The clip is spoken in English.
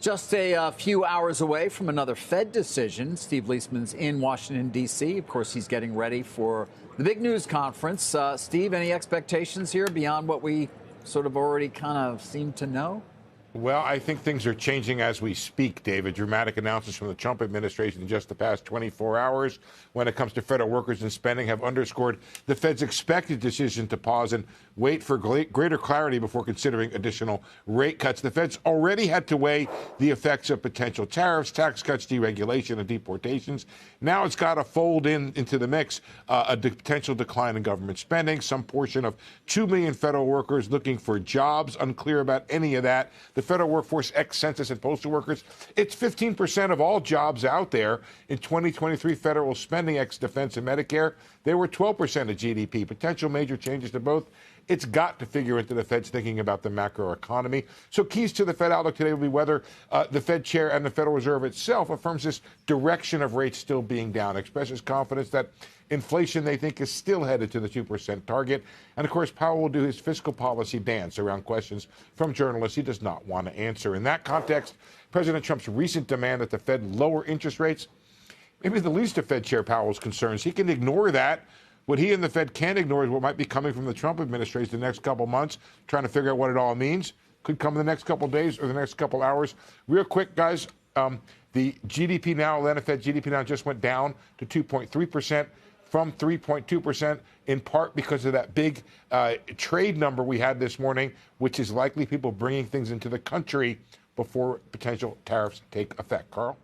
Just a few hours away from another Fed decision. Steve Leisman's in Washington, D.C. Of course, he's getting ready for the big news conference. Steve, any expectations here beyond what we sort of already kind of seem to know? Well, I think things are changing as we speak, David. Dramatic announcements from the Trump administration in just the past 24 hours when it comes to federal workers and spending have underscored the Fed's expected decision to pause and wait for greater clarity before considering additional rate cuts. The Fed's already had to weigh the effects of potential tariffs, tax cuts, deregulation, and deportations. Now it's got to fold into the mix a potential decline in government spending, some portion of 2 million federal workers looking for jobs, unclear about any of that. The federal workforce, ex-census and postal workers, it's 15% of all jobs out there. In 2023, federal spending, ex-defense and Medicare, they were 12% of GDP. Potential major changes to both. It's got to figure into the Fed's thinking about the macro economy. So keys to the Fed outlook today will be whether the Fed chair and the Federal Reserve itself affirms this direction of rates still being down, expresses confidence that inflation, they think, is still headed to the 2% target. And, of course, Powell will do his fiscal policy dance around questions from journalists he does not want to answer. In that context, President Trump's recent demand that the Fed lower interest rates, maybe the least of Fed Chair Powell's concerns. He can ignore that. What he and the Fed can't ignore is what might be coming from the Trump administration the next couple months, trying to figure out what it all means. Could come in the next couple days or the next couple hours. Real quick, guys, the GDP now, Atlanta Fed GDP now just went down to 2.3% from 3.2%, in part because of that big trade number we had this morning, which is likely people bringing things into the country before potential tariffs take effect. Carl?